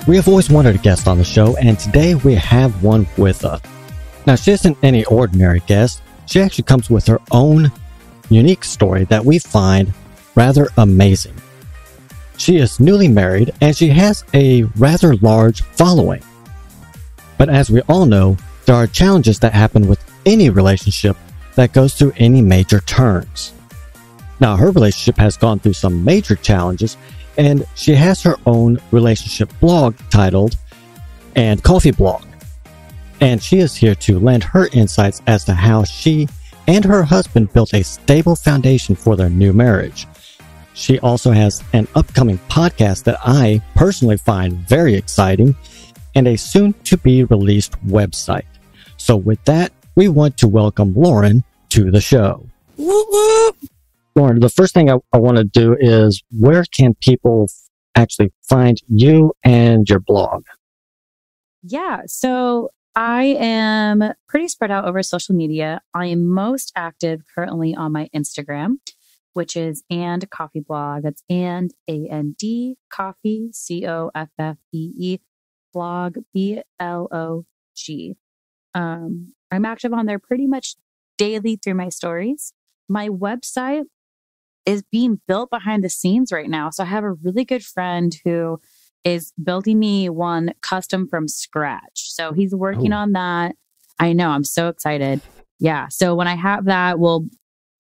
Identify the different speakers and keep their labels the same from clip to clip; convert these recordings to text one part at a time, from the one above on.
Speaker 1: We have always wanted a guest on the show, and today we have one with us. Now, she isn't any ordinary guest. She actually comes with her own unique story that we find rather amazing. She is newly married, and she has a rather large following. But as we all know, there are challenges that happen with any relationship that goes through any major turns. Now, her relationship has gone through some major challenges, and she has her own relationship blog titled And Coffee Blog. And she is here to lend her insights as to how she and her husband built a stable foundation for their new marriage. She also has an upcoming podcast that I personally find very exciting and a soon-to-be-released website. So with that, we want to welcome Lauren to the show.
Speaker 2: Whoop, whoop.
Speaker 1: Lauren, the first thing I want to do is, where can people actually find you and your blog?
Speaker 3: Yeah, so I am pretty spread out over social media. I am most active currently on my Instagram, which is And Coffee Blog. That's and A-N-D Coffee C-O-F-F-E-E blog B-L-O-G. I'm active on there pretty much daily through my stories. My website is being built behind the scenes right now. So I have a really good friend who is building me one custom from scratch. So he's working on that. I know, I'm so excited. Yeah. So when I have that, we'll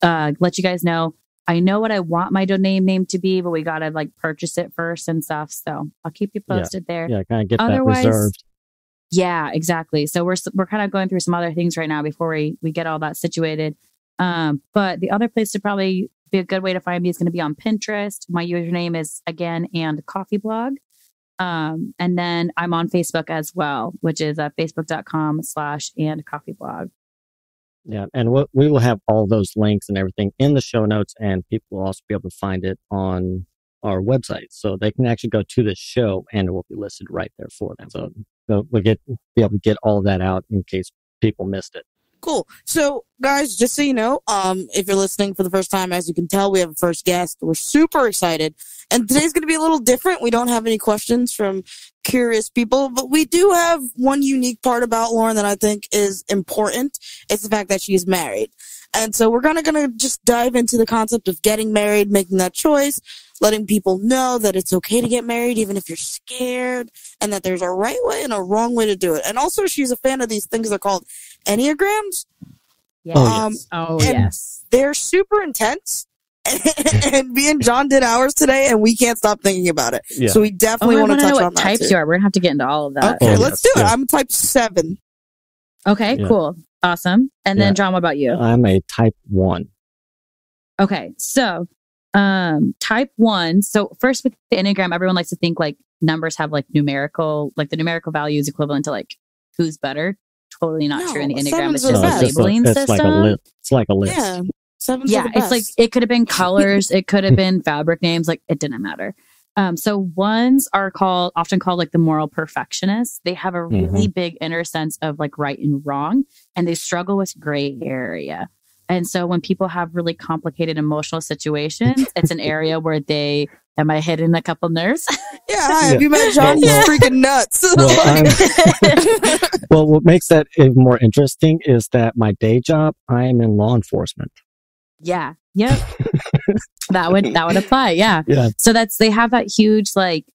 Speaker 3: let you guys know. I know what I want my domain name to be, but we got to like purchase it first and stuff. So I'll keep you posted there.
Speaker 1: Yeah, kind of get that reserved.
Speaker 3: Yeah, exactly. So we're kind of going through some other things right now before we get all that situated. But the other place to probably be a good way to find me is going to be on Pinterest. My username is again And Coffee Blog. And then I'm on Facebook as well, which is facebook.com/And Coffee Blog.
Speaker 1: Yeah, and we will have all those links and everything in the show notes, and people will also be able to find it on our website. So they can actually go to the show and it will be listed right there for them. So we'll be able to get all of that out in case people missed it.
Speaker 2: Cool. So, guys, just so you know, if you're listening for the first time, as you can tell, we have a first guest. We're super excited. And today's going to be a little different. We don't have any questions from curious people, but we do have one unique part about Lauren that I think is important. It's the fact that she's married. And so we're gonna just dive into the concept of getting married, making that choice, letting people know that it's okay to get married, even if you're scared, and that there's a right way and a wrong way to do it. And also, she's a fan of these things that are called Enneagrams.
Speaker 3: Yes.
Speaker 2: Yes. They're super intense. And me and John did ours today, and we can't stop thinking about it. Yeah. So we definitely want to touch on that.
Speaker 3: Types you are. We're gonna have to get into all of that.
Speaker 2: Okay, let's do it. I'm type 7.
Speaker 3: Okay, cool. Awesome. And then John, what about you?
Speaker 1: I'm a type 1.
Speaker 3: Okay. So, type 1. So first with the Enneagram, everyone likes to think like numbers have like numerical, like the numerical value is equivalent to like who's better. Totally not true in the Enneagram. It's just a labeling system.
Speaker 1: It's like a list.
Speaker 2: Yeah.
Speaker 3: It's like, it could have been colors. It could have been fabric names. Like it didn't matter. So ones are often called like the moral perfectionists. They have a really big inner sense of like right and wrong, and they struggle with gray area. And so when people have really complicated emotional situations, it's an area where am I hitting a couple nerves?
Speaker 2: Have you met John? He's freaking nuts.
Speaker 1: Well, what makes that even more interesting is that my day job, I am in law enforcement.
Speaker 3: Yeah. Yep. that would apply. Yeah. So they have that huge like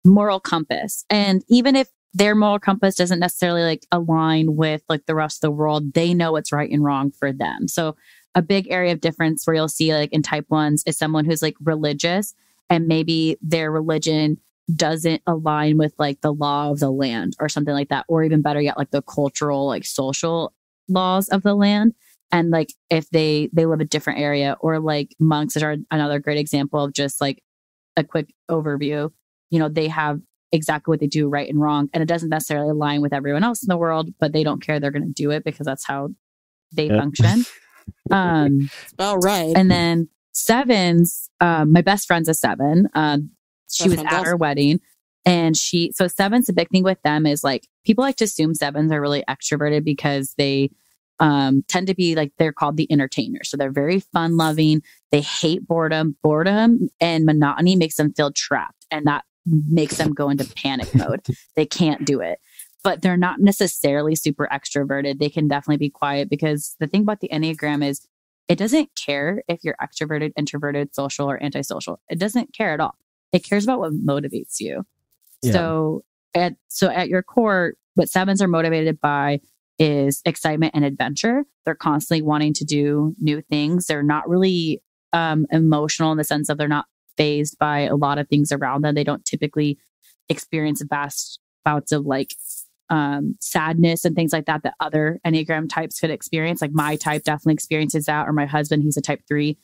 Speaker 3: moral compass. And even if their moral compass doesn't necessarily like align with like the rest of the world, they know what's right and wrong for them. So a big area of difference where you'll see like in type 1s is someone who's like religious, and maybe their religion doesn't align with like the law of the land or something like that. Or even better yet, like the cultural, like social laws of the land. And like if they live a different area, or like monks are another great example of just like a quick overview. You know, they have exactly what they do right and wrong, and it doesn't necessarily align with everyone else in the world, but they don't care. They're going to do it because that's how they function.
Speaker 2: All right.
Speaker 3: And then 7s, my best friend's a 7. She was at her wedding, and 7's, the big thing with them is like people like to assume 7s are really extroverted because they tend to be like, they're called the entertainers. So they're very fun loving. They hate boredom. Boredom and monotony makes them feel trapped. And that makes them go into panic mode. They can't do it. But they're not necessarily super extroverted. They can definitely be quiet, because the thing about the Enneagram is it doesn't care if you're extroverted, introverted, social, or antisocial. It doesn't care at all. It cares about what motivates you. Yeah. So at your core, what 7s are motivated by is excitement and adventure. They're constantly wanting to do new things. They're not really emotional in the sense of they're not fazed by a lot of things around them. They don't typically experience vast bouts of like sadness and things like that other Enneagram types could experience. Like my type definitely experiences that, or my husband, he's a type 3.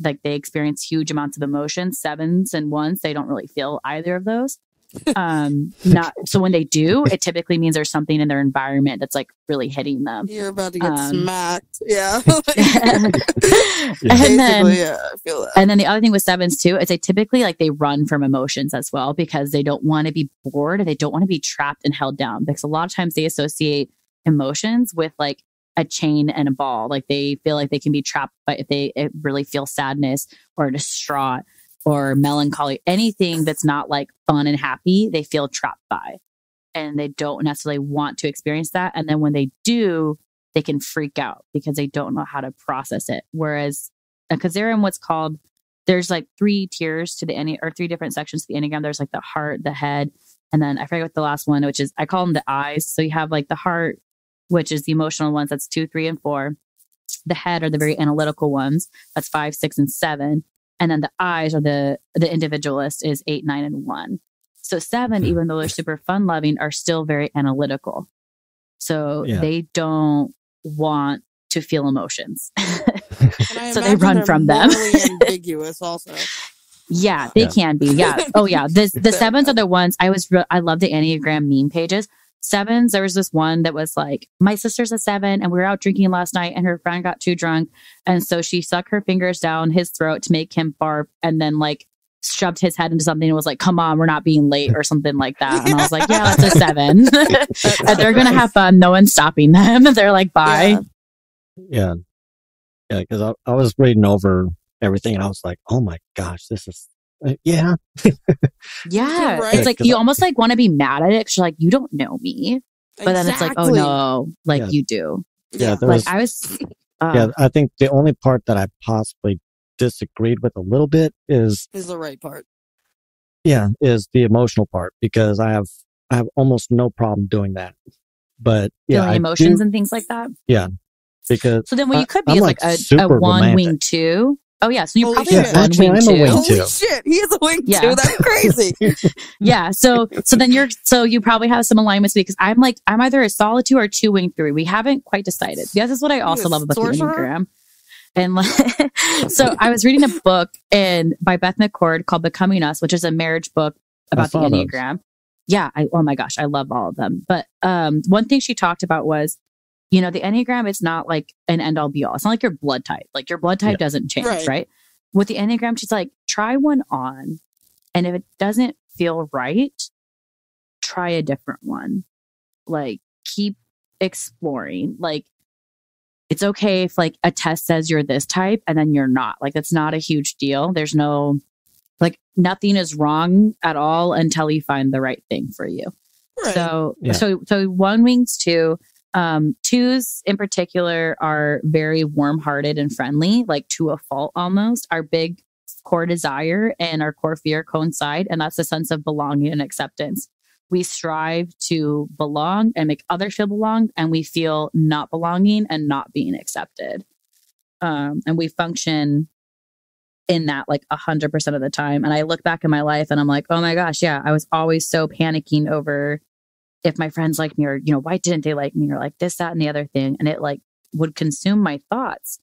Speaker 3: Like they experience huge amounts of emotion. 7s and 1s, they don't really feel either of those. So when they do, it typically means there's something in their environment that's like really hitting them.
Speaker 2: You're about to get smacked. Yeah.
Speaker 3: And then,
Speaker 2: I feel that.
Speaker 3: And then the other thing with 7s too is they typically like they run from emotions as well, because they don't want to be bored and they don't want to be trapped and held down, because a lot of times they associate emotions with like a chain and a ball. Like they feel like they can be trapped by if they really feel sadness or distraught or melancholy, anything that's not like fun and happy, they feel trapped by, and they don't necessarily want to experience that. And then when they do, they can freak out because they don't know how to process it. Whereas, because they're in what's called, there's like 3 tiers to the or 3 different sections to the Enneagram. There's like the heart, the head, and then I forget what the last one, which is, I call them the eyes. So you have like the heart, which is the emotional ones. That's 2, 3, and 4. The head are the very analytical ones. That's 5, 6, and 7. And then the eyes are the individualist is 8, 9, and 1. So 7, even though they're super fun loving, are still very analytical. So they don't want to feel emotions. So they run from them.
Speaker 2: Ambiguous also.
Speaker 3: Yeah, they can be. Yeah. Oh yeah. The 7s are the ones I love the Enneagram meme pages. 7s, there was this one that was like, my sister's a 7 and we were out drinking last night and her friend got too drunk. And so she stuck her fingers down his throat to make him barf and then like shoved his head into something and was like, come on, we're not being late or something like that. And I was like, yeah, that's a 7. And they're going to have fun. No one's stopping them. They're like, bye.
Speaker 1: Yeah. Yeah. Cause I was reading over everything and I was like, oh my gosh, this is, yeah.
Speaker 3: Yeah.
Speaker 2: Right.
Speaker 3: It's like, you almost like want to be mad at it because you're like, you don't know me. But then it's like, oh no, like you do.
Speaker 1: Yeah.
Speaker 3: Like I was.
Speaker 1: I think the only part that I possibly disagreed with a little bit is
Speaker 2: the right part.
Speaker 1: Yeah. Is the emotional part, because I have almost no problem doing that. But yeah.
Speaker 3: Feeling emotions and things like that.
Speaker 1: Yeah. Because.
Speaker 3: So then what you could be is like a 1-wing 2. Oh yeah, so you probably have 1 wing 2.
Speaker 2: Holy shit, he is a wing 2. That's crazy.
Speaker 3: Yeah, so then you probably have some alignments because I'm either a solid 2 or 2 wing 3. We haven't quite decided. Yeah, this is what I also love about the Enneagram. And so I was reading a book by Beth McCord called Becoming Us, which is a marriage book about the Enneagram. Those. Yeah, oh my gosh, I love all of them. But one thing she talked about was, you know, the Enneagram is not like an end all be all. It's not like your blood type. Like your blood type doesn't change, right? With the Enneagram, she's like, try one on. And if it doesn't feel right, try a different one. Like keep exploring. Like it's okay if like a test says you're this type and then you're not. Like that's not a huge deal. There's no, like nothing is wrong at all until you find the right thing for you. Right. So 1 wings 2. 2s in particular are very warm-hearted and friendly, like to a fault almost. Our big core desire and our core fear coincide, and that's the sense of belonging and acceptance. We strive to belong and make others feel belonged, and we feel not belonging and not being accepted. And we function in that like 100% of the time. And I look back in my life and I'm like, oh my gosh, yeah, I was always so panicking over if my friends like me or, you know, why didn't they like me or like this, that, and the other thing. And it like would consume my thoughts,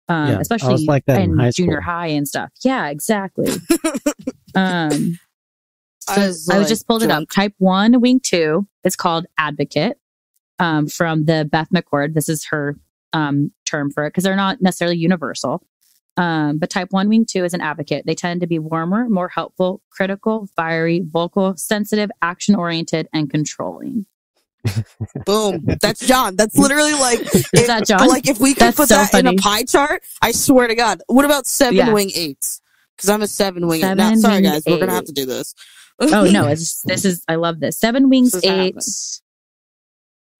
Speaker 3: especially like in junior high and stuff. Yeah, exactly. I just pulled it up. Type 1, wing 2. It's called advocate from the Beth McCord. This is her term for it because they're not necessarily universal. But type 1, wing 2 is an advocate. They tend to be warmer, more helpful, critical, fiery, vocal, sensitive, action-oriented, and controlling.
Speaker 2: Boom. That's John. That's literally like...
Speaker 3: Is that John?
Speaker 2: Like if we could put that in a pie chart, I swear to God. What about 7 wing 8s? Because I'm a 7 wing 8. Now, sorry guys, we're going to have to do this.
Speaker 3: Oh no, I love this. 7 Wings 8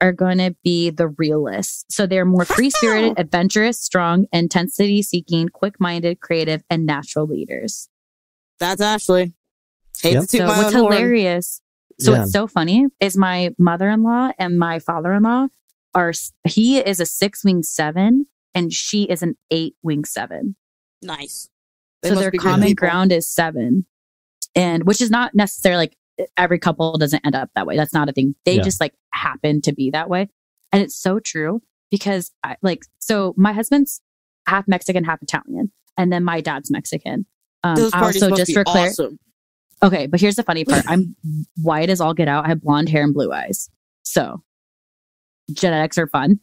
Speaker 3: are going to be the realists. So they're more free-spirited, adventurous, strong, intensity-seeking, quick-minded, creative, and natural leaders.
Speaker 2: That's Ashley.
Speaker 3: So what's hilarious, what's so funny is my mother-in-law and my father-in-law he is a 6 Wing 7 and she is an 8 Wing 7.
Speaker 2: Nice.
Speaker 3: So their common ground is 7. And which is not necessarily like every couple doesn't end up that way. That's not a thing. They just like happen to be that way. And it's so true because so my husband's half Mexican, half Italian. And then my dad's Mexican.
Speaker 2: Also just for awesome.
Speaker 3: Okay. But here's the funny part. I'm white as all get out. I have blonde hair and blue eyes. So genetics are fun.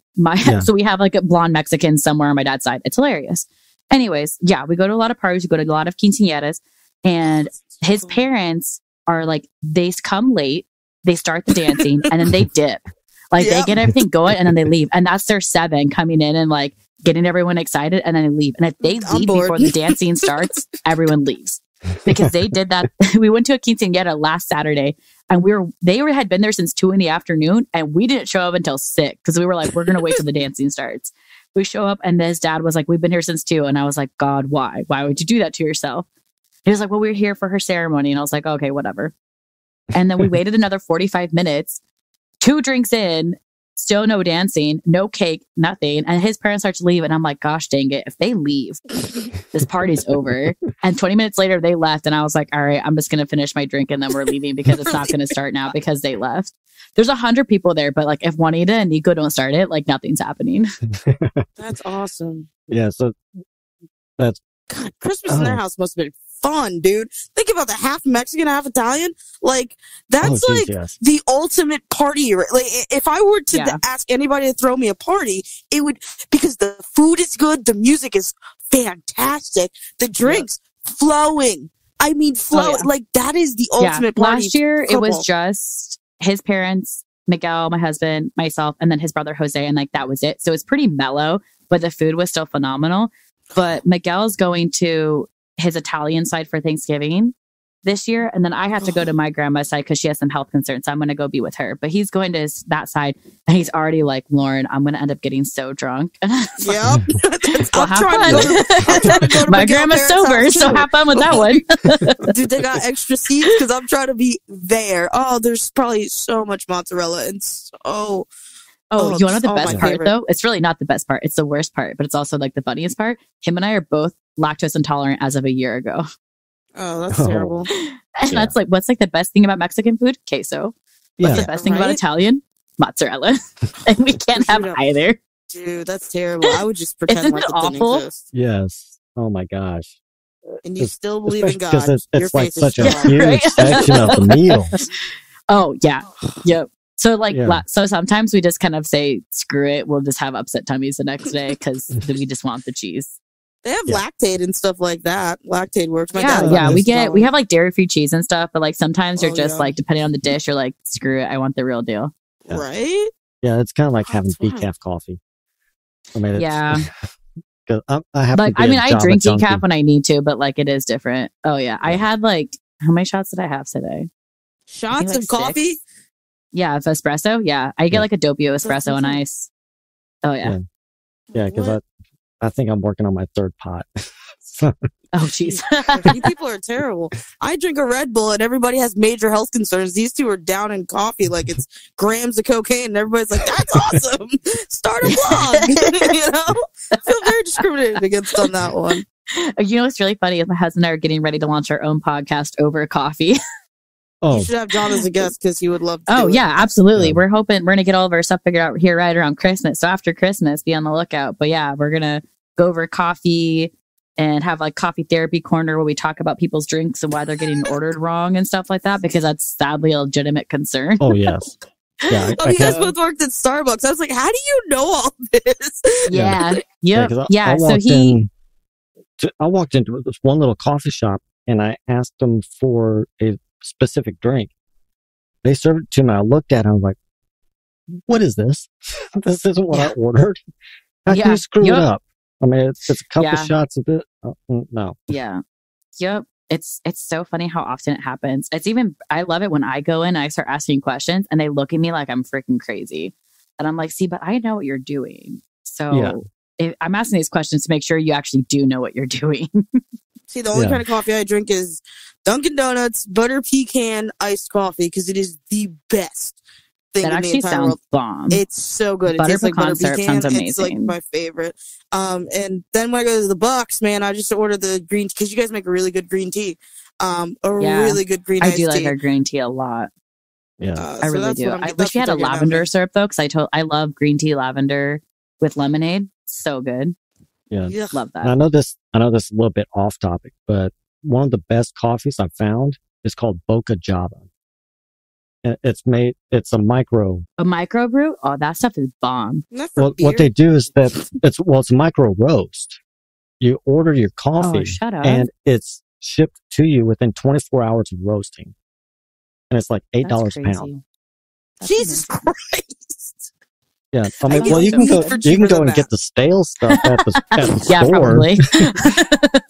Speaker 3: So we have like a blonde Mexican somewhere on my dad's side. It's hilarious. Anyways. Yeah. We go to a lot of parties. We go to a lot of quinceañeras. And his parents are like, they come late, they start the dancing, and then they dip. Like they get everything going and then they leave. And that's their 7 coming in and like getting everyone excited and then they leave. And if they leave before the dancing starts, everyone leaves. Because they did that. We went to a quinceañera last Saturday and they had been there since 2 p.m. and we didn't show up until 6 because we were like, we're going to wait till the dancing starts. We show up and his dad was like, we've been here since 2. And I was like, God, why? Why would you do that to yourself? He was like, well, we're here for her ceremony. And I was like, okay, whatever. And then we waited another 45 minutes, 2 drinks in, still no dancing, no cake, nothing. And his parents start to leave. And I'm like, gosh, dang it. If they leave, this party's over. And 20 minutes later, they left. And I was like, all right, I'm just going to finish my drink. And then we're leaving because it's not going to start now because they left. There's 100 people there. But like if Juanita and Nico don't start it, like nothing's happening.
Speaker 2: That's awesome.
Speaker 1: Yeah. So that's
Speaker 2: God, Christmas in their house must have been fun, dude. Think about the half Mexican, half Italian. Like that's the ultimate party. Like if I were to ask anybody to throw me a party, it would, because the food is good, the music is fantastic, the drinks flowing. I mean, like that is the ultimate party.
Speaker 3: Last year it was just his parents, Miguel, my husband, myself, and then his brother Jose, and like that was it. So it's pretty mellow, but the food was still phenomenal. But Miguel's going to his Italian side for Thanksgiving this year. And then I have to go to my grandma's side because she has some health concerns. So I'm going to go be with her. But he's going to that side and he's already like, Lauren, I'm going to end up getting so drunk.
Speaker 2: Yep.
Speaker 3: Well, have fun. My grandma's sober, so have fun with that one.
Speaker 2: Dude, they got extra seats because I'm trying to be there. Oh, there's probably so much mozzarella and so...
Speaker 3: Oh, you want to know the best part though? It's really not the best part. It's the worst part, but it's also like the funniest part. Him and I are both lactose intolerant as of a year ago.
Speaker 2: Oh, that's terrible.
Speaker 3: And that's like, what's like the best thing about Mexican food? Queso. What's the best thing about Italian? Mozzarella. And we can't have either.
Speaker 2: Dude, that's terrible. I would just pretend like it didn't exist.
Speaker 1: Yes. Oh my gosh.
Speaker 2: And you still believe in God.
Speaker 1: Because it's like such a huge section of the meal.
Speaker 3: Oh, yeah. Yep. So like, so sometimes we just kind of say, screw it. We'll just have upset tummies the next day because we just want the cheese.
Speaker 2: They have Lactaid and stuff like that. Lactaid works.
Speaker 3: We have like dairy-free cheese and stuff, but like sometimes you're just like, depending on the dish, you're like, screw it. I want the real deal.
Speaker 2: Yeah. Right?
Speaker 1: Yeah. It's kind of like having decaf coffee. I mean,
Speaker 3: I have like, I drink decaf when I need to, but like it is different. Oh yeah. I had like, how many shots did I have today?
Speaker 2: Shots of coffee?
Speaker 3: Yeah, of espresso. Yeah, I get like a Doppio espresso and ice. Oh yeah,
Speaker 1: yeah. Because I think I'm working on my 3rd pot.
Speaker 3: Oh jeez,
Speaker 2: you people are terrible. I drink a Red Bull and everybody has major health concerns. These two are down in coffee like it's grams of cocaine, and everybody's like, "That's awesome! Start a blog." You know, I feel very discriminated against on that one.
Speaker 3: You know what's really funny is my husband and I are getting ready to launch our own podcast over coffee.
Speaker 2: Oh. You should have John as a guest because he would love to.
Speaker 3: Oh, yeah, absolutely. Yeah. We're hoping we're going to get all of our stuff figured out here right around Christmas. So after Christmas, be on the lookout. But yeah, we're going to go over coffee and have like coffee therapy corner where we talk about people's drinks and why they're getting ordered wrong and stuff like that, because that's sadly a legitimate concern.
Speaker 1: Oh, yes. Yeah,
Speaker 2: you guys both worked at Starbucks. I was like, how do you know all this?
Speaker 3: Yeah.
Speaker 1: Yeah. I walked into this one little coffee shop and I asked them for a specific drink. They served it to me. I looked at it. I was like, what is this? This isn't what I ordered. How can you screw it up? I mean, it's a couple shots of it. No.
Speaker 3: Yeah. Yep. it's so funny how often it happens. I love it when I go in and I start asking questions and they look at me like I'm freaking crazy. And I'm like, see, but I know what you're doing. So I'm asking these questions to make sure you actually do know what you're doing.
Speaker 2: See, the only kind of coffee I drink is Dunkin' Donuts butter pecan iced coffee because it is the best thing
Speaker 3: that
Speaker 2: in
Speaker 3: actually
Speaker 2: the entire
Speaker 3: sounds
Speaker 2: world.
Speaker 3: bomb.
Speaker 2: It's so good.
Speaker 3: Butter
Speaker 2: It tastes like butter
Speaker 3: syrup
Speaker 2: pecan.
Speaker 3: sounds amazing.
Speaker 2: It's like my favorite. And then when I go to the Bucks, man, I just order the green tea because you guys make a really good green tea. Really good green iced tea.
Speaker 3: I do like our green tea a lot.
Speaker 1: Yeah,
Speaker 3: I really do. I wish we had a lavender syrup though, because I love green tea lavender with lemonade. So good.
Speaker 1: Yeah,
Speaker 3: love that.
Speaker 1: And I know this is a little bit off topic, but one of the best coffees I've found is called Boca Java. And it's a micro
Speaker 3: brew. Oh, that stuff is bomb.
Speaker 1: Well, what they do is that it's a micro roast. You order your coffee and it's shipped to you within 24 hours of roasting. And it's like $8 a pound.
Speaker 2: Jesus Christ.
Speaker 1: Yeah. I mean, well, you can go and get the stale stuff at the store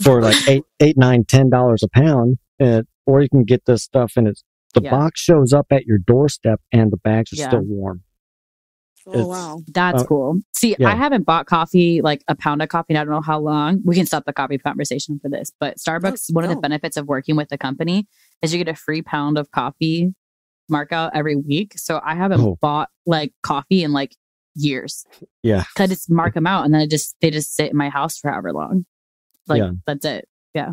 Speaker 1: for like $8, $9, $10 a pound. Or you can get this stuff and the box shows up at your doorstep and the bags are still warm.
Speaker 2: Oh, wow.
Speaker 3: That's cool. See, I haven't bought coffee, like a pound of coffee, and I don't know how long. We can stop the coffee conversation for this. But Starbucks, one of the benefits of working with the company is you get a free pound of coffee mark out every week. So I haven't bought like coffee in like years.
Speaker 1: Yeah.
Speaker 3: Cause I just mark them out and then they just sit in my house for however long. Like that's it. Yeah.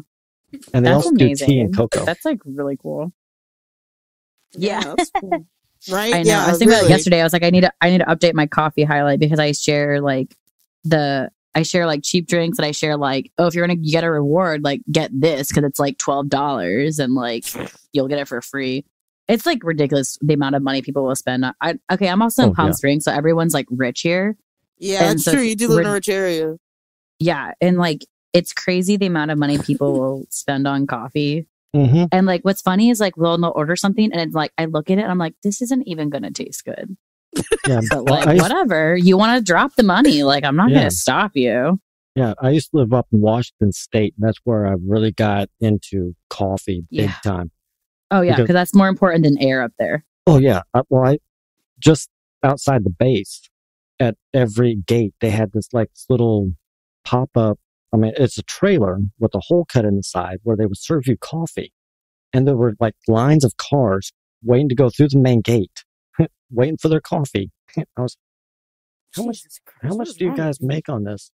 Speaker 1: And they also do tea and cocoa.
Speaker 3: That's like really cool.
Speaker 2: Yeah. That's cool. Right?
Speaker 3: I know. I was thinking about it yesterday. I was like, I need to update my coffee highlight because I share like cheap drinks and I share like, oh, if you get a reward, like get this because it's like $12 and like you'll get it for free. It's like ridiculous the amount of money people will spend. I'm also in Palm Springs, so everyone's like rich here.
Speaker 2: Yeah, that's true. You do live in a rich area.
Speaker 3: Yeah, and like it's crazy the amount of money people will spend on coffee.
Speaker 1: Mm-hmm.
Speaker 3: And like what's funny is like they'll order something and it's like I look at it and I'm like, this isn't even gonna taste good.
Speaker 1: Yeah,
Speaker 3: but like whatever. You want to drop the money, like I'm not gonna stop you.
Speaker 1: Yeah, I used to live up in Washington State, and that's where I really got into coffee big time.
Speaker 3: Oh yeah, because that's more important than air up there.
Speaker 1: Oh yeah, I just outside the base at every gate they had this little pop up. I mean, it's a trailer with a hole cut in the side where they would serve you coffee. And there were like lines of cars waiting to go through the main gate, waiting for their coffee. I was, how much do you guys make on this?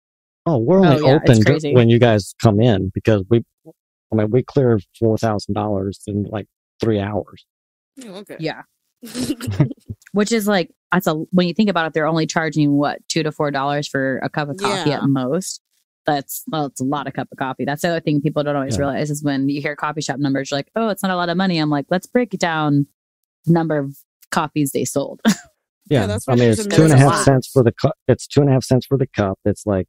Speaker 1: Oh, we're only open when you guys come in because we clear $4,000 in like 3 hours.
Speaker 2: Oh, okay.
Speaker 3: Yeah. Which is like, when you think about it, they're only charging $2 to $4 for a cup of coffee at most. It's a lot of cup of coffee. That's the other thing people don't always realize is when you hear coffee shop numbers, you're like, oh, it's not a lot of money. I'm like, let's break it down. Number of coffees they sold.
Speaker 1: Yeah,
Speaker 2: that's
Speaker 1: I mean, it's 2.5 cents for the cup. It's 2.5 cents for the cup. It's like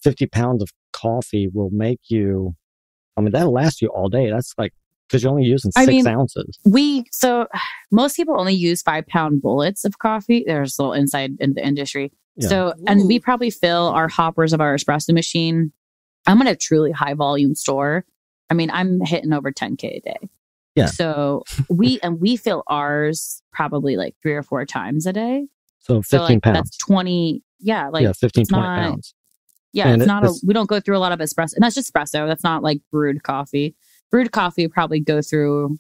Speaker 1: 50 pounds of coffee will make you. I mean, that'll last you all day. That's like because you're only using 6 ounces.
Speaker 3: So most people only use 5-pound bullets of coffee. There's a little insight in the industry. Yeah. So, and we probably fill our hoppers of our espresso machine. I'm in a truly high volume store. I mean, I'm hitting over 10K a day.
Speaker 1: Yeah.
Speaker 3: So we fill ours probably like 3 or 4 times a day.
Speaker 1: So 15 pounds.
Speaker 3: That's 20. Yeah. Like
Speaker 1: 15, 20 pounds.
Speaker 3: Yeah. And we don't go through a lot of espresso. And that's just espresso. That's not like brewed coffee. Brewed coffee probably go through.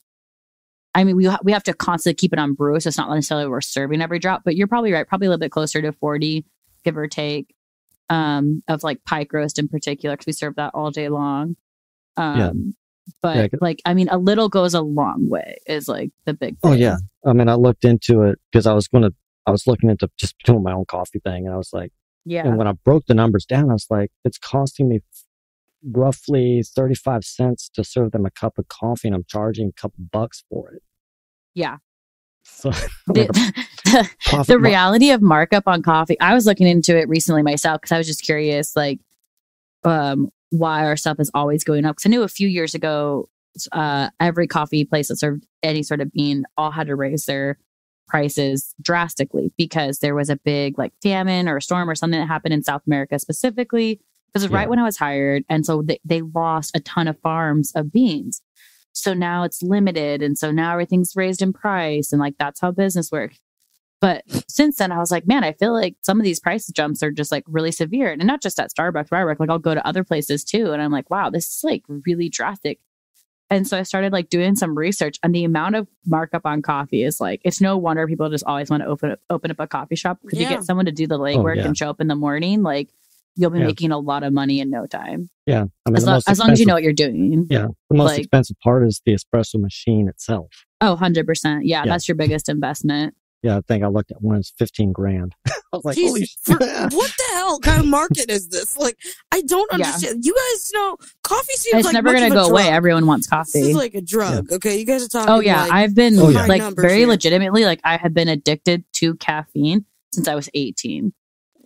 Speaker 3: I mean, we have to constantly keep it on brew, so it's not necessarily we're serving every drop. But you're probably right, probably a little bit closer to 40, give or take, of like pike roast in particular, because we serve that all day long. But like, I mean, a little goes a long way is like the big thing.
Speaker 1: Oh yeah, I mean, I looked into it because I was looking into just doing my own coffee thing, and I was like, And when I broke the numbers down, I was like, it's costing me roughly 35 cents to serve them a cup of coffee, and I'm charging a couple bucks for it.
Speaker 3: Yeah.
Speaker 1: So
Speaker 3: the reality of markup on coffee, I was looking into it recently myself because I was just curious, like, why our stuff is always going up. Because I knew a few years ago, every coffee place that served any sort of bean all had to raise their prices drastically because there was a big like famine or storm or something that happened in South America specifically. Because right when I was hired, and so they lost a ton of farms of beans. So now it's limited. And so now everything's raised in price. And like, that's how business works. But since then, I was like, man, I feel like some of these price jumps are just like really severe. And not just at Starbucks where I work, like I'll go to other places too. And I'm like, wow, this is like really drastic. And so I started like doing some research, and the amount of markup on coffee is like, it's no wonder people just always want to open up a coffee shop. If you get someone to do the legwork and show up in the morning, like you'll be making a lot of money in no time.
Speaker 1: Yeah. I mean,
Speaker 3: as long as you know what you're doing.
Speaker 1: Yeah. The most expensive part is the espresso machine itself.
Speaker 3: Oh, 100%. Yeah. That's your biggest investment.
Speaker 1: Yeah, I think I looked at one. It's $15,000. I was like, holy shit.
Speaker 2: What the hell kind of market is this? Like, I don't understand. You guys know coffee seems
Speaker 3: it's
Speaker 2: like
Speaker 3: never going to go away. Everyone wants coffee.
Speaker 2: This is like a drug. Okay, you guys are talking.
Speaker 3: Oh yeah,
Speaker 2: like,
Speaker 3: I've been like very legitimately, like I have been addicted to caffeine since I was 18.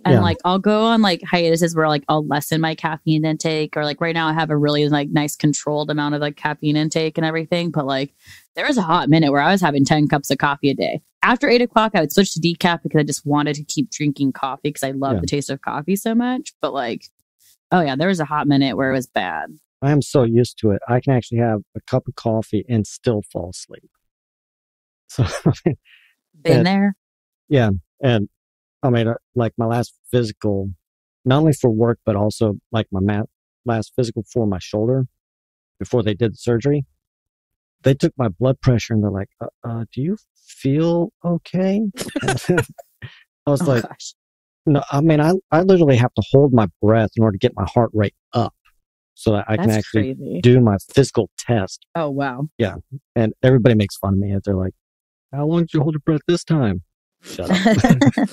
Speaker 3: And like I'll go on like hiatuses where like I'll lessen my caffeine intake, or like right now I have a really like nice controlled amount of like caffeine intake and everything. But like there was a hot minute where I was having 10 cups of coffee a day. After 8 o'clock, I would switch to decaf because I just wanted to keep drinking coffee because I love the taste of coffee so much. But like, oh yeah, there was a hot minute where it was bad.
Speaker 1: I am so used to it. I can actually have a cup of coffee and still fall asleep. So
Speaker 3: been there.
Speaker 1: Yeah. And I mean, like my last physical, not only for work, but also like my last physical for my shoulder before they did the surgery. They took my blood pressure and they're like, do you feel okay? I was gosh. No, I mean, I literally have to hold my breath in order to get my heart rate up so that I can actually do my physical test.
Speaker 3: Oh, wow.
Speaker 1: Yeah. And everybody makes fun of me. They're like, how long did you hold your breath this time? Shut up.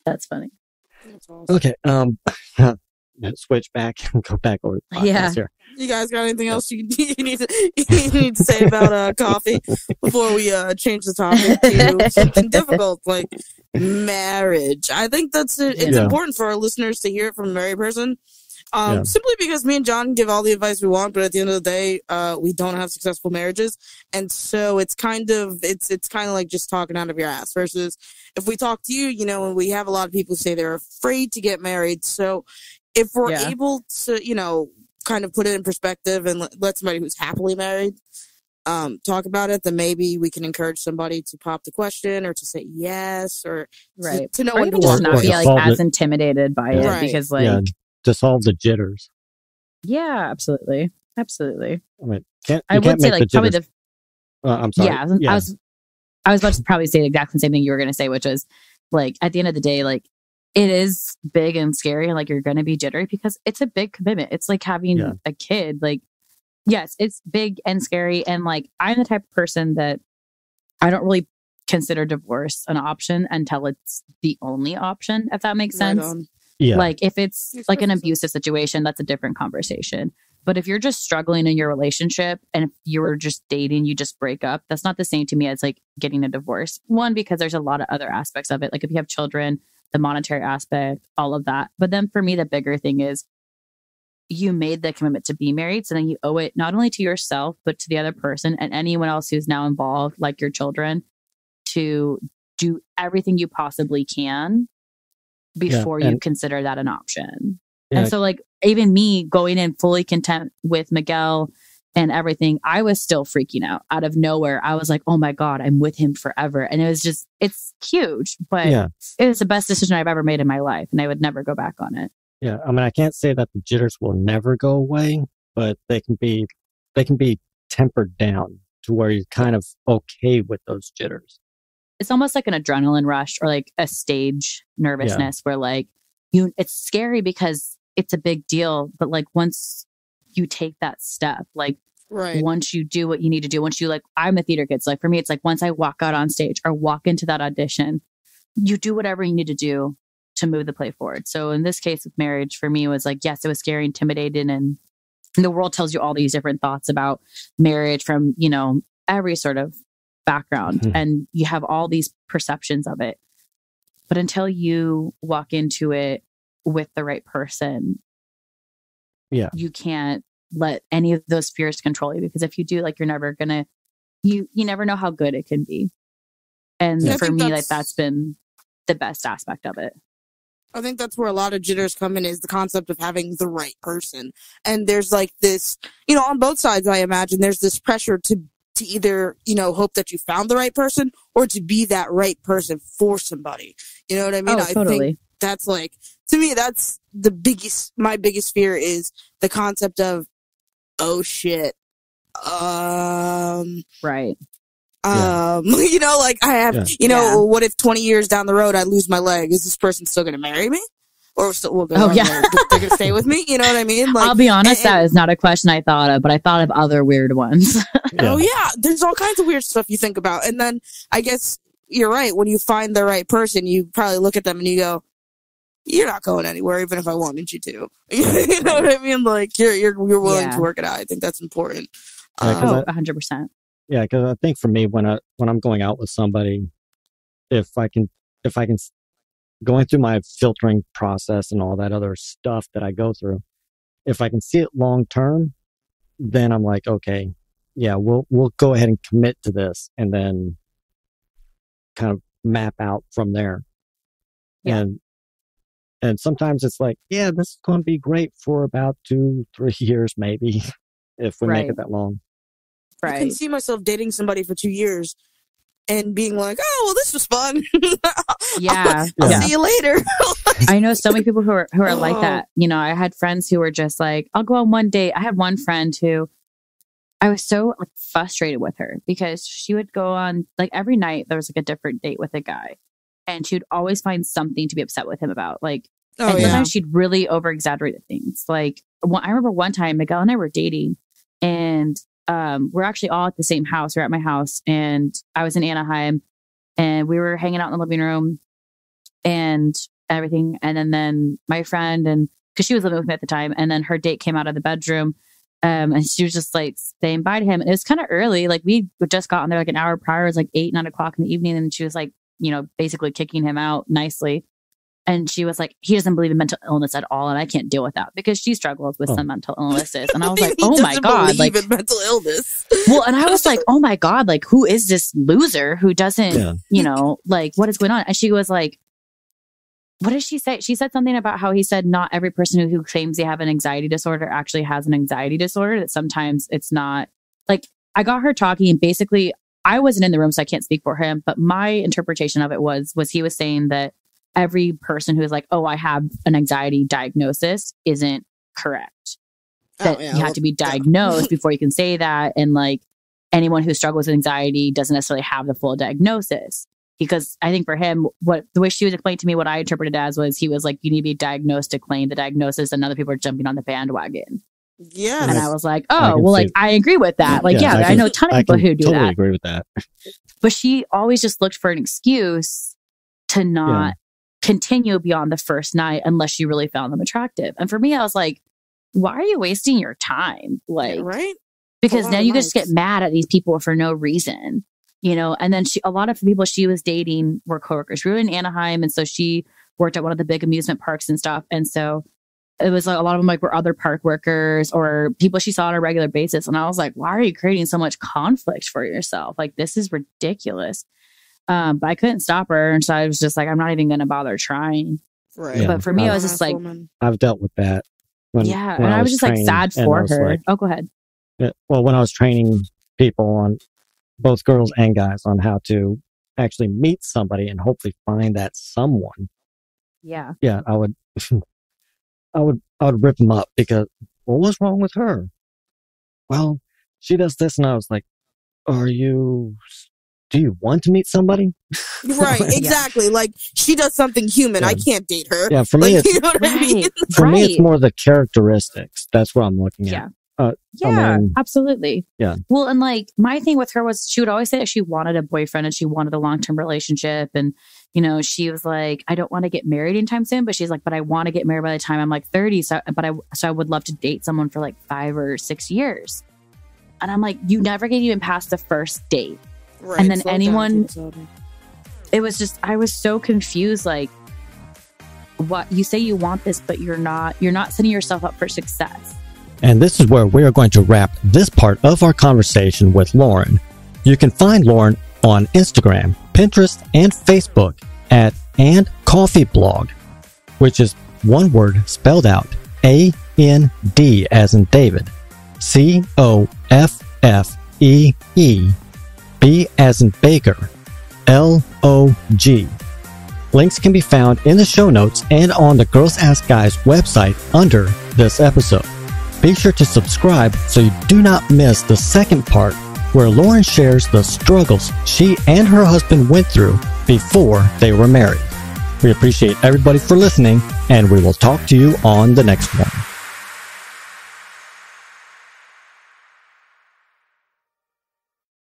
Speaker 3: That's funny.
Speaker 2: That's awesome.
Speaker 1: Okay. Switch back and go back over the podcast here.
Speaker 2: You guys got anything else you need to say about coffee before we change the topic to something difficult like marriage? I think it's important for our listeners to hear it from a married person. Simply because me and John give all the advice we want, but at the end of the day, we don't have successful marriages. And so it's kind of like just talking out of your ass versus if we talk to you, and we have a lot of people say they're afraid to get married. So if we're able to, kind of put it in perspective and let somebody who's happily married, talk about it, then maybe we can encourage somebody to pop the question or to say yes or to know
Speaker 3: or even just not be like as intimidated by it because like
Speaker 1: to solve the jitters.
Speaker 3: Yeah, absolutely. I
Speaker 1: mean,
Speaker 3: I would say like probably
Speaker 1: I'm sorry.
Speaker 3: I was about to probably say the exact same thing you were going to say, which was like at the end of the day, like it is big and scary and like you're going to be jittery because it's a big commitment. It's like having a kid. Like, yes, it's big and scary. And like I'm the type of person that I don't really consider divorce an option until it's the only option, if that makes sense.
Speaker 1: Yeah.
Speaker 3: Like if it's like an abusive situation, that's a different conversation. But if you're just struggling in your relationship and if you were just dating, you just break up, that's not the same to me as like getting a divorce. One, because there's a lot of other aspects of it. Like if you have children, the monetary aspect, all of that. But then for me, the bigger thing is you made the commitment to be married. So then you owe it not only to yourself, but to the other person and anyone else who's now involved, like your children, to do everything you possibly can before you consider that an option. Yeah. And so like even me going in fully content with Miguel and everything, I was still freaking out of nowhere. I was like, oh my God, I'm with him forever. And it was just, it's huge, but it was the best decision I've ever made in my life. And I would never go back on it.
Speaker 1: Yeah. I mean, I can't say that the jitters will never go away, but they can be tempered down to where you're kind of okay with those jitters.
Speaker 3: It's almost like an adrenaline rush or like a stage nervousness where like it's scary because it's a big deal. But like once you take that step, like once you do what you need to do, once you like, I'm a theater kid. So like for me, it's like once I walk out on stage or walk into that audition, you do whatever you need to do to move the play forward. So in this case with marriage, for me, it was like, yes, it was scary, intimidating. And the world tells you all these different thoughts about marriage from, every sort of background and you have all these perceptions of it. But until you walk into it with the right person, you can't let any of those fears control you, because if you do, like, you're never gonna, you never know how good it can be. And for me, like, that's been the best aspect of it.
Speaker 2: I think that's where a lot of jitters come in, is the concept of having the right person. And there's like this, on both sides, I imagine there's this pressure to either, hope that you found the right person or to be that right person for somebody. You know what I mean?
Speaker 3: Oh, totally.
Speaker 2: I think that's like, to me, that's my biggest fear is the concept of, oh shit.
Speaker 3: Right.
Speaker 2: Like I have, what if 20 years down the road I lose my leg? Is this person still going to marry me? Or still, they're going to stay with me? You know what I mean? Like,
Speaker 3: I'll be honest, that is not a question I thought of, but I thought of other weird ones.
Speaker 2: Oh yeah, there's all kinds of weird stuff you think about. And then I guess you're right. When you find the right person, you probably look at them and you go, you're not going anywhere, even if I wanted you to. You know what I mean? Like you're willing to work it out. I think that's important.
Speaker 3: 100%.
Speaker 1: Yeah, because I think for me, when I'm going out with somebody, if I can, going through my filtering process and all that other stuff that I go through, if I can see it long term, then I'm like, okay, yeah, we'll go ahead and commit to this, and then kind of map out from there. Yeah. And sometimes it's like, yeah, this is going to be great for about 2-3 years, maybe, if we make it that long.
Speaker 2: Right. I can see myself dating somebody for 2 years and being like, oh, well, this was fun. I'll see you later.
Speaker 3: I know so many people who are like that. I had friends who were just like, I'll go on one date. I had one friend who I was so frustrated with her because she would go on, like, every night there was like a different date with a guy, and she would always find something to be upset with him about. Like, and sometimes she'd really over exaggerate things. Like, I remember one time Miguel and I were dating, and we're actually all at the same house. We're at my house, and I was in Anaheim, and we were hanging out in the living room and everything. And then my friend, and because she was living with me at the time, and then her date came out of the bedroom, and she was just like saying bye to him. And it was kind of early. Like, we just got on there like an hour prior. It was like 8-9 o'clock in the evening. And she was like, basically kicking him out nicely. And she was like, he doesn't believe in mental illness at all. And I can't deal with that because she struggles with some mental illnesses. And I was like, oh my God.
Speaker 2: Like, in mental illness.
Speaker 3: Well, and I was like, oh my God, like, who is this loser who doesn't, like, what is going on? And she was like, what did she say? She said something about how he said not every person who claims they have an anxiety disorder actually has an anxiety disorder, that sometimes it's not. Like, I got her talking, and basically I wasn't in the room, so I can't speak for him, but my interpretation of it was he was saying that every person who is like, oh, I have an anxiety diagnosis isn't correct. That you have to be diagnosed before you can say that. And like, anyone who struggles with anxiety doesn't necessarily have the full diagnosis. Because I think for him, the way she was explaining to me, what I interpreted as was, he was like, you need to be diagnosed to claim the diagnosis, and other people are jumping on the bandwagon.
Speaker 2: Yeah.
Speaker 3: And I was like, oh, well, like, I agree with that. Like, I know a ton of people who do
Speaker 1: totally
Speaker 3: that.
Speaker 1: Agree with that.
Speaker 3: But she always just looked for an excuse to not continue beyond the first night unless she really found them attractive. And for me, I was like, why are you wasting your time? Like,
Speaker 2: right?
Speaker 3: Because now you just get mad at these people for no reason. And then a lot of people she was dating were coworkers. We were in Anaheim, and so she worked at one of the big amusement parks and stuff. And so it was like a lot of them like were other park workers or people she saw on a regular basis. And I was like, why are you creating so much conflict for yourself? Like, this is ridiculous. But I couldn't stop her, and so I was just like, I'm not even going to bother trying.
Speaker 2: Right.
Speaker 3: But for me, I was just like,
Speaker 1: I've dealt with that.
Speaker 3: And I was just like sad for her. Like, oh, go ahead.
Speaker 1: Well, when I was training people on, both girls and guys, on how to actually meet somebody and hopefully find that someone.
Speaker 3: Yeah.
Speaker 1: Yeah, I would rip them up because, well, what's wrong with her? Well, she does this, and I was like, do you want to meet somebody?
Speaker 2: Right, exactly. Like, she does something human. I can't date her.
Speaker 1: Yeah, for me,
Speaker 2: like, you know what I mean?
Speaker 1: For me, it's more the characteristics. That's what I'm looking at.
Speaker 3: Absolutely.
Speaker 1: Yeah.
Speaker 3: Well, and like, my thing with her was she would always say that she wanted a boyfriend and she wanted a long-term relationship. And, she was like, I don't want to get married anytime soon, but she's like, but I want to get married by the time I'm like 30. So I would love to date someone for like 5 or 6 years. And I'm like, you never get even past the first date. Right. And then it was just, I was so confused. Like, what you say you want this, but you're not setting yourself up for success.
Speaker 1: And this is where we are going to wrap this part of our conversation with Lauren. You can find Lauren on Instagram, Pinterest, and Facebook at @andcoffeeblog. which is one word spelled out A-N-D as in David, C-O-F-F-E-E, B as in Baker, L-O-G. Links can be found in the show notes and on the Girls Ask Guys website under this episode. Be sure to subscribe so you do not miss the second part where Lauren shares the struggles she and her husband went through before they were married. We appreciate everybody for listening, and we will talk to you on the next one.